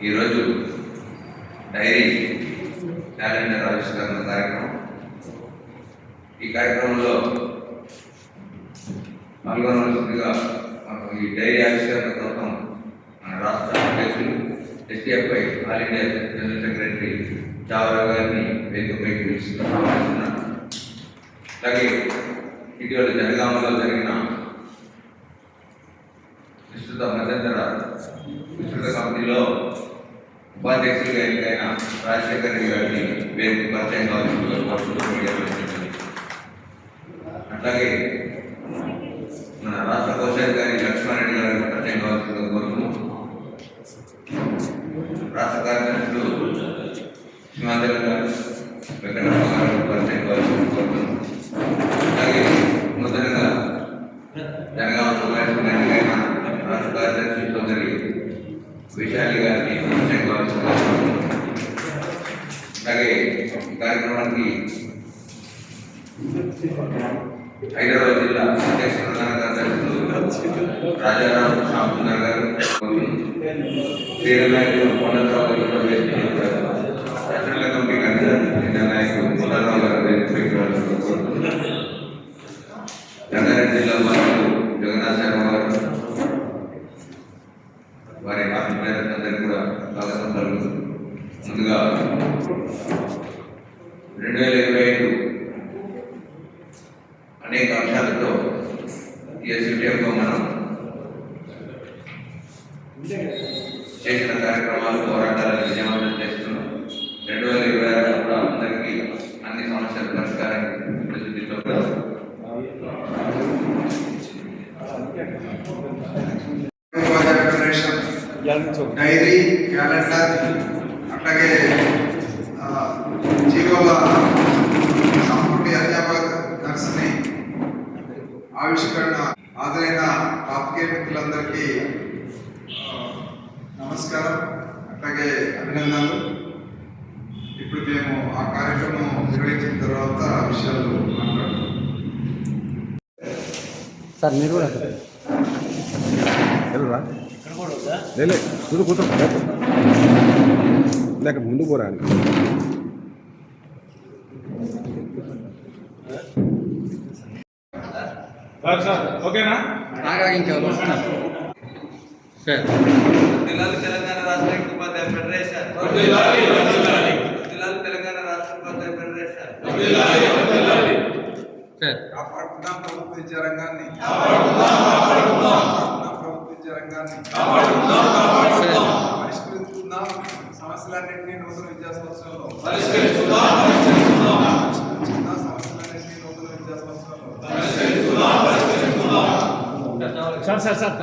ఈరోజు dairy calendar ఆవిష్కరణ కార్యక్రమం. ఈ కార్యక్రమంలో పాల్గొనవలసిందిగా ఈ డైరీ ఆవిష్కరణ కోసం మన రాష్ట్ర అధ్యక్షులు STFI all India general secretary చావరా గారిని వేదికపైకి పిలుస్తున్నాను. అలాగే ఇటీవల జనగామలో జరిగిన విస్తృత కమిటీలో ఉపాధ్యక్షులుగా ఎన్నికైన రాజశేఖర రెడ్డి గారిని వేదిక పరిచయం కావాల్సింది. అట్లాగే మన రాష్ట్ర కోశాధికారి లక్ష్మారెడ్డి గారిని పరిచయం కావాల్సిందిగా కోరుతున్నాం. రాష్ట్ర కార్యదర్శులు హిమాచల్ గారు వెంకటరమణ గారిని పరిచయం కావాల్సింది కోరుతున్నాం. అలాగే నూతనంగా జనగామ సమావేశంగా ఎన్నికైన రాష్ట్ర కార్యదర్శి సోదరి విశాలి గారిని పరిచయం కావాల్సిందిగా కోరుతున్నాం. అలాగే ఈ కార్యక్రమానికి హైదరాబాద్ జిల్లా అధ్యక్ష ప్రధాన కార్యదర్శులు రాజారావు శ్యామసుందర్ గారు, శ్రీరంగారెడ్డి కొండలరావు నేషనల్ కమిటీ కన్వీనర్ నాయకులు కొండలరావు గారు, రంగారెడ్డి జిల్లా బాధ్యులు జగన్నాథ్ శర్మ గారు, వారి ఆఫీసర్లందరికీ కూడా స్వాగతం కలుగుతుంది. ముందుగా 2025 అనేక అంశాలతో ఎస్యూటీఎఫ్లో మనం చేసిన కార్యక్రమాలు పోరాటాలను విజయవంతం చేస్తున్నాం. 2026 కూడా అందరికీ అన్ని సమస్యల పరిష్కారానికి ప్రసిద్ధితో డైరీ క్యాలెండర్ అట్లాగే జీవోల సంపూర్ణ అధ్యాపక దర్శని ఆవిష్కరణ హాజరైన పాత్రికేయ మిత్రులందరికీ నమస్కారం, అట్లాగే అభినందనలు. ఇప్పుడు మేము ఆ కార్యక్రమం నిర్వహించిన తర్వాత విషయాలు మాట్లాడుతాం. సార్ మీరు కూడా లేక ముందు పోరా సార్ ఓకేనా? సార్ తెలంగాణ రాష్ట్ర ఉపాధ్యాయ ఫెడరేషన్, తెలంగాణ రాష్ట్ర ఉపాధ్యాయ ఫెడరేషన్. సార్ కాపాడుతున్నాం ప్రభుత్వ విద్యా రంగాన్ని, ప్రభుత్వ విద్యా రంగాన్ని పరిష్కరిస్తున్నాం. సమస్యలన్నింటినీ నూతన విద్యా సంవత్సరంలో సమస్యలన్నింటినీ నూతన విద్యా సంవత్సరంలో సార్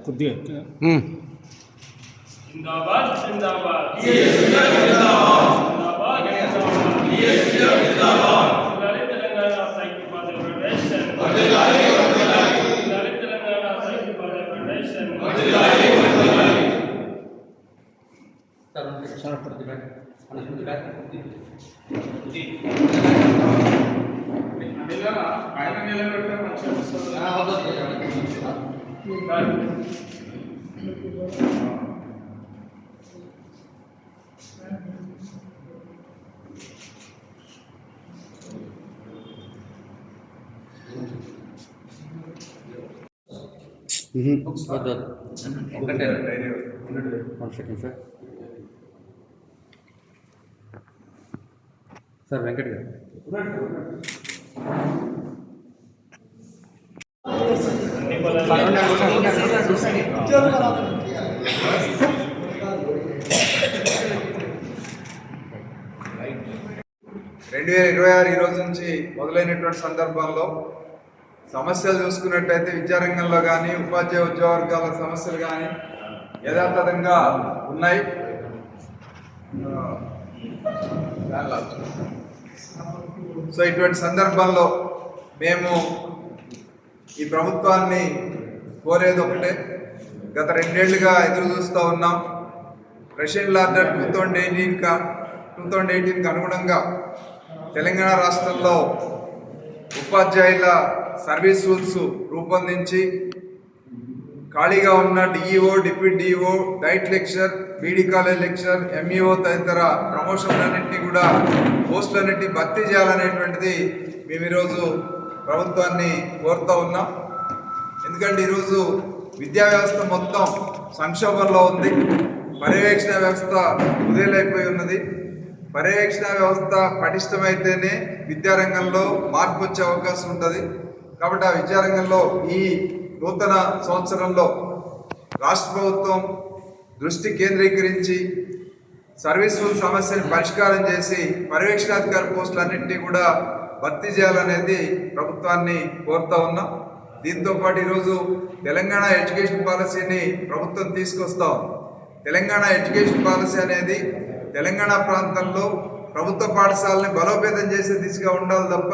కొద్దిగా జిందాబాద్ జిందాబాద్ తెలంగాణ సాహిత్య ఉపాధ్యాయ ఫెడరేషన్, తెలంగాణ సాహిత్య ఉపాధ్యాయ ఫెడరేషన్. ఆయన నిలబెట్టే మంచిగా ఒకటే 1 సెకండ్ సార్. సార్ వెంకట్ గారు 2026 ఈ రోజు నుంచి మొదలైనటువంటి సందర్భంలో సమస్యలు చూసుకున్నట్టయితే విద్యారంగంలో కానీ ఉపాధ్యాయ ఉద్యోగ వర్గాల సమస్యలు కానీ యథాతథంగా ఉన్నాయి. సో ఇటువంటి సందర్భంలో మేము ఈ ప్రభుత్వాన్ని కోరేది ఒకటే, గత 2 ఏళ్లుగా ఎదురు చూస్తూ ఉన్నాం. రష్యన్ ఆర్డర్ 2018కి అనుగుణంగా తెలంగాణ రాష్ట్రంలో ఉపాధ్యాయుల సర్వీస్ రూల్స్ రూపొందించి ఖాళీగా ఉన్న DEO, deputy DEO, DIET lecture, BEd college lecturer, MEO తదితర ప్రమోషన్లన్నింటినీ కూడా పోస్టులన్నింటినీ భర్తీ చేయాలనేటువంటిది మేము ఈరోజు ప్రభుత్వాన్ని కోరుతూ ఉన్నాం. ఎందుకంటే ఈరోజు విద్యా వ్యవస్థ మొత్తం సంక్షోభంలో ఉంది. పర్యవేక్షణ వ్యవస్థ కుదేలైపోయి ఉన్నది. పర్యవేక్షణ వ్యవస్థ పటిష్టమైతేనే విద్యారంగంలో మార్పు వచ్చే అవకాశం ఉంటుంది. కాబట్టి ఆ విద్యారంగంలో ఈ నూతన సంవత్సరంలో రాష్ట్ర ప్రభుత్వం దృష్టి కేంద్రీకరించి సర్వీస్ రూల్ సమస్యను పరిష్కారం చేసి పర్యవేక్షణాధికారి పోస్టులన్నింటినీ కూడా భర్తీ చేయాలనేది ప్రభుత్వాన్ని కోరుతా ఉన్నాం. దీంతోపాటు ఈరోజు తెలంగాణ ఎడ్యుకేషన్ పాలసీని ప్రభుత్వం తీసుకొస్తాం. తెలంగాణ ఎడ్యుకేషన్ పాలసీ అనేది తెలంగాణ ప్రాంతంలో ప్రభుత్వ పాఠశాలని బలోపేతం చేసే దిశగా ఉండాలి తప్ప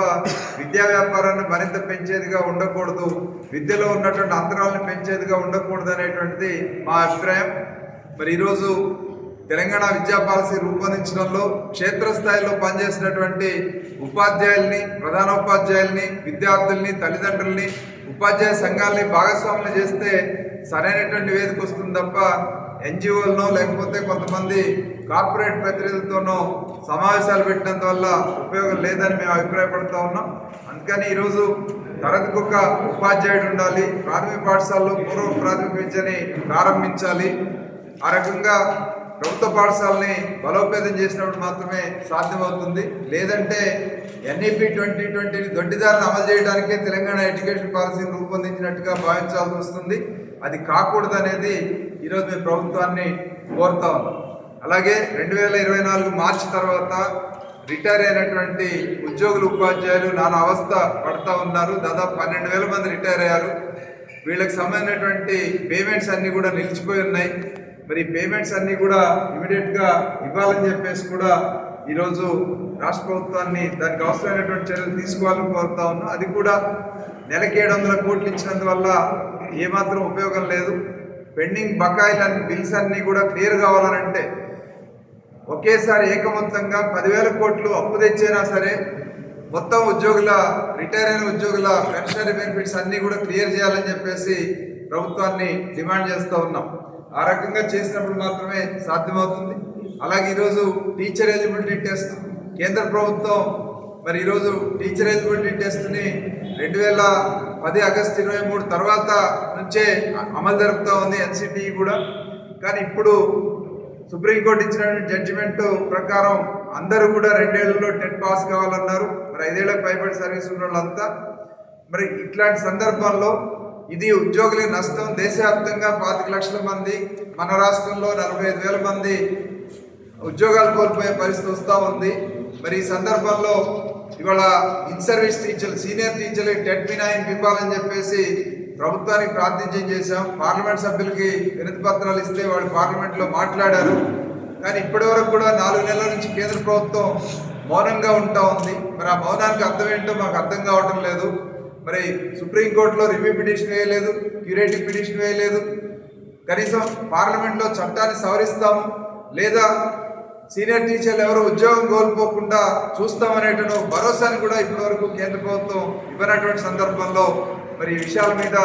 విద్యా వ్యాపారాన్ని మరింత పెంచేదిగా ఉండకూడదు, విద్యలో ఉన్నటువంటి అంతరాలను పెంచేదిగా ఉండకూడదు అనేటువంటిది మా అభిప్రాయం. మరి ఈరోజు తెలంగాణ విద్యా పాలసీ రూపొందించడంలో క్షేత్రస్థాయిలో పనిచేసినటువంటి ఉపాధ్యాయుల్ని, ప్రధానోపాధ్యాయుల్ని, విద్యార్థుల్ని, తల్లిదండ్రుల్ని, ఉపాధ్యాయ సంఘాలని భాగస్వాములు చేస్తే సరైనటువంటి వేదిక వస్తుంది తప్ప ఎన్జిఓలనో లేకపోతే కొంతమంది కార్పొరేట్ ప్రతినిధులతోనో సమావేశాలు పెట్టినంత వల్ల ఉపయోగం లేదని మేము అభిప్రాయపడుతూ ఉన్నాం. అందుకని ఈరోజు తరగతికి ఒక ఉపాధ్యాయుడు ఉండాలి, ప్రాథమిక పాఠశాలలో పూర్వ ప్రాథమిక విద్యని ప్రారంభించాలి. ఆ రకంగా ప్రభుత్వ పాఠశాలని బలోపేతం చేసినప్పుడు మాత్రమే సాధ్యమవుతుంది. లేదంటే ఎన్ఈపీ 2020ని దొడ్డిదారిని అమలు చేయడానికే తెలంగాణ ఎడ్యుకేషన్ పాలసీని రూపొందించినట్టుగా భావించాల్సి వస్తుంది. అది కాకూడదు అనేది ఈరోజు మేము ప్రభుత్వాన్ని కోరుతా ఉన్నాం. అలాగే 2024 మార్చి తర్వాత రిటైర్ అయినటువంటి ఉద్యోగులు, ఉపాధ్యాయులు నానా అవస్థ పడుతూ ఉన్నారు. దాదాపు 12,000 మంది రిటైర్ అయ్యారు. వీళ్ళకి సంబంధించినటువంటి పేమెంట్స్ అన్నీ కూడా నిలిచిపోయి ఉన్నాయి. మరి పేమెంట్స్ అన్నీ కూడా ఇమీడియట్గా ఇవ్వాలని చెప్పేసి కూడా ఈరోజు రాష్ట్ర ప్రభుత్వాన్ని దానికి అవసరమైనటువంటి చర్యలు తీసుకోవాలని కోరుతా ఉన్నాం. అది కూడా నెలకి 700 కోట్లు ఇచ్చినందువల్ల ఏమాత్రం ఉపయోగం లేదు. పెండింగ్ బకాయిలన్నీ బిల్స్ అన్నీ కూడా క్లియర్ కావాలనంటే ఒకేసారి ఏకమొత్తంగా 10,000 కోట్లు అప్పు తెచ్చైనా సరే మొత్తం ఉద్యోగుల, రిటైర్ అయిన ఉద్యోగుల పెన్షనరీ బెనిఫిట్స్ అన్నీ కూడా క్లియర్ చేయాలని చెప్పేసి ప్రభుత్వాన్ని డిమాండ్ చేస్తూ ఉన్నాం. ఆ రకంగా చేసినప్పుడు మాత్రమే సాధ్యమవుతుంది. అలాగే ఈరోజు టీచర్ ఎలిజిబిలిటీ టెస్ట్ కేంద్ర ప్రభుత్వం మరి ఈరోజు టీచర్ ఎలిజిబిలిటీ టెస్ట్ని 2010 ఆగస్టు 23 తర్వాత నుంచే అమలు జరుపుతూ ఉంది ఎన్సిటిఈ కూడా. కానీ ఇప్పుడు సుప్రీంకోర్టు ఇచ్చినటువంటి జడ్జిమెంట్ ప్రకారం అందరూ కూడా 2 ఏళ్లలో టెట్ పాస్ కావాలన్నారు. మరి 5 ఏళ్లకు పైబడి సర్వీస్ ఉన్న వాళ్ళంతా. మరి ఇట్లాంటి సందర్భంలో ఇది ఉద్యోగులకి నష్టం. దేశవ్యాప్తంగా 25 లక్షల మంది, మన రాష్ట్రంలో 45,000 మంది ఉద్యోగాలు కోల్పోయే పరిస్థితి వస్తూ ఉంది. మరి ఈ సందర్భంలో ఇవాళ ఇన్ సర్వీస్ టీచర్లు, సీనియర్ టీచర్లకి టెట్ మినహాయింపు ఇవ్వాలని చెప్పేసి ప్రభుత్వానికి ప్రాతినిధ్యం చేశాం. పార్లమెంట్ సభ్యులకి వినతి పత్రాలు ఇస్తే వాళ్ళు పార్లమెంట్లో మాట్లాడారు. కానీ ఇప్పటి వరకు కూడా 4 నెలల నుంచి కేంద్ర ప్రభుత్వం మౌనంగా ఉంటా ఉంది. మరి ఆ మౌనానికి అర్థం ఏంటో మాకు అర్థం కావటం లేదు. మరి సుప్రీంకోర్టులో రివ్యూ పిటిషన్ వేయలేదు, క్యూరేటివ్ పిటిషన్ వేయలేదు. కనీసం పార్లమెంట్లో చట్టాన్ని సవరిస్తాము లేదా సీనియర్ టీచర్లు ఎవరు ఉద్యోగం కోల్పోకుండా చూస్తామనేటువంటి భరోసాని కూడా ఇప్పటివరకు కేంద్ర ప్రభుత్వం ఇవ్వనటువంటి సందర్భంలో మరి ఈ విషయాల మీద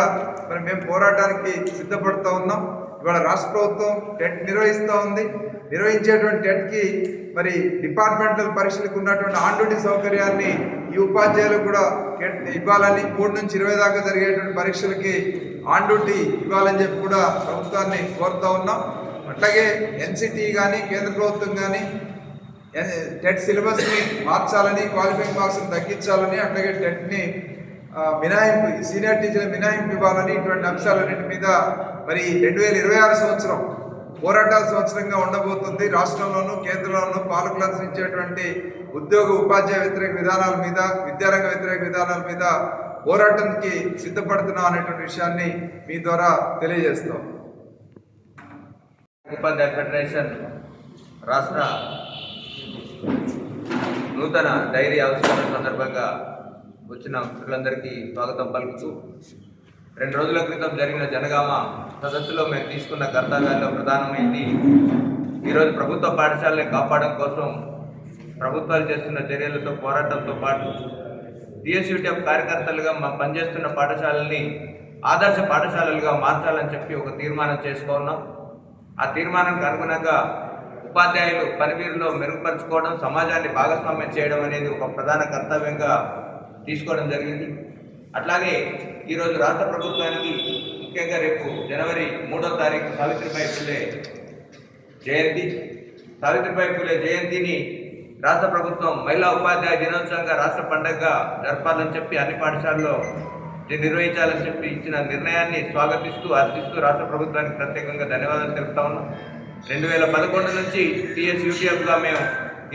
మరి మేము పోరాటానికి సిద్ధపడుతూ ఉన్నాం. ఇవాళ రాష్ట్ర ప్రభుత్వం టెట్ నిర్వహిస్తూ ఉంది. నిర్వహించేటువంటి టెట్కి మరి డిపార్ట్మెంటల్ పరీక్షలకు ఉన్నటువంటి ఆన్ డ్యూటీ సౌకర్యాన్ని ఈ ఉపాధ్యాయులు కూడా ఇవ్వాలని, 3 నుంచి 20 దాకా జరిగేటువంటి పరీక్షలకి ఆన్ డ్యూటీ ఇవ్వాలని చెప్పి కూడా ప్రభుత్వాన్ని కోరుతూ ఉన్నాం. అట్లాగే ఎన్సిటి కానీ కేంద్ర ప్రభుత్వం కానీ టెట్ సిలబస్ని మార్చాలని, క్వాలిఫైయింగ్ మార్క్స్ని తగ్గించాలని, అట్లాగే టెట్ని మినహాయింపు, సీనియర్ టీచర్ల మినహాయింపు ఇవ్వాలని, ఇటువంటి అంశాలన్నింటి మీద మరి 2026 సంవత్సరం పోరాటాల సంవత్సరంగా ఉండబోతుంది. రాష్ట్రంలోనూ కేంద్రంలోనూ పాలకులు అనుసరించేటువంటి ఉద్యోగ, ఉపాధ్యాయ వ్యతిరేక విధానాల మీద, విద్యారంగ వ్యతిరేక విధానాల మీద పోరాటానికి సిద్ధపడుతున్నాం అనేటువంటి విషయాన్ని మీ ద్వారా తెలియజేస్తాం. ఉపాధ్యాయ ఫెడరేషన్ రాష్ట్ర నూతన డైరీ ఆవిష్కరణ సందర్భంగా వచ్చిన మిత్రులందరికీ స్వాగతం పలుకుతూ 2 రోజుల క్రితం జరిగిన జనగామ సదస్సులో మేము తీసుకున్న కర్తవ్యాల్లో ప్రధానమైంది ఈరోజు ప్రభుత్వ పాఠశాలని కాపాడడం కోసం ప్రభుత్వాలు చేస్తున్న చర్యలతో పోరాటంతో పాటు టీఎస్యూటీఎఫ్ కార్యకర్తలుగా పనిచేస్తున్న పాఠశాలని ఆదర్శ పాఠశాలలుగా మార్చాలని చెప్పి ఒక తీర్మానం చేసుకున్నాం. ఆ తీర్మానానికి అనుగుణంగా ఉపాధ్యాయులు పనితీరులో మెరుగుపరుచుకోవడం, సమాజాన్ని భాగస్వామ్యం చేయడం అనేది ఒక ప్రధాన కర్తవ్యంగా తీసుకోవడం జరిగింది. అట్లాగే ఈరోజు రాష్ట్ర ప్రభుత్వానికి ముఖ్యంగా రేపు జనవరి 3వ తారీఖు సావిత్రిబాయి ఫులే జయంతి. సావిత్రిబాయి ఫులే జయంతిని రాష్ట్ర ప్రభుత్వం మహిళా ఉపాధ్యాయ దినోత్సవంగా రాష్ట్ర పండుగగా జరపాలని చెప్పి అన్ని పాఠశాలలో నిర్వహించాలని చెప్పి ఇచ్చిన నిర్ణయాన్ని స్వాగతిస్తూ హర్షిస్తూ రాష్ట్ర ప్రభుత్వానికి ప్రత్యేకంగా ధన్యవాదాలు తెలుపుతా ఉన్నాం. 2011 నుంచి టీఎస్యూటీఎఫ్గా మేము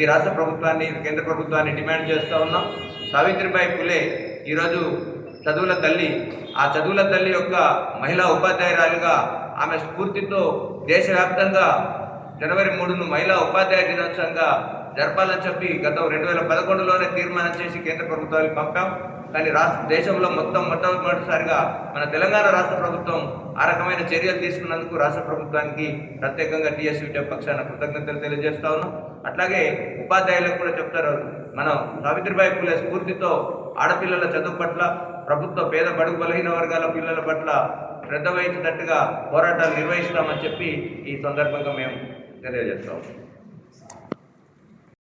ఈ రాష్ట్ర ప్రభుత్వాన్ని, కేంద్ర ప్రభుత్వాన్ని డిమాండ్ చేస్తూ ఉన్నాం. సావిత్రిబాయి ఫులే ఈరోజు చదువుల తల్లి. ఆ చదువుల తల్లి యొక్క మహిళా ఉపాధ్యాయురాలుగా ఆమె స్ఫూర్తితో దేశవ్యాప్తంగా జనవరి 3ను మహిళా ఉపాధ్యాయ దినోత్సవంగా జరపాలని చెప్పి గత 2011లోనే తీర్మానం చేసి కేంద్ర ప్రభుత్వానికి పంపాం. కానీ దేశంలో మొట్టమొదటిసారిగా మన తెలంగాణ రాష్ట్ర ప్రభుత్వం ఆ రకమైన చర్యలు తీసుకున్నందుకు రాష్ట్ర ప్రభుత్వానికి ప్రత్యేకంగా టీఎస్యూటీఎఫ్ పక్షాన కృతజ్ఞతలు తెలియజేస్తా ఉన్నాం. అట్లాగే ఉపాధ్యాయులకు కూడా చెప్తారు, మనం సావిత్రిబాయి ఫులే స్ఫూర్తితో ఆడపిల్లల చదువు పట్ల, ప్రభుత్వ పేద బడుగు బలహీన వర్గాల పిల్లల పట్ల శ్రద్ధ వహించేటట్టుగా పోరాటాలు నిర్వహిస్తామని చెప్పి ఈ సందర్భంగా మేము తెలియజేస్తాం.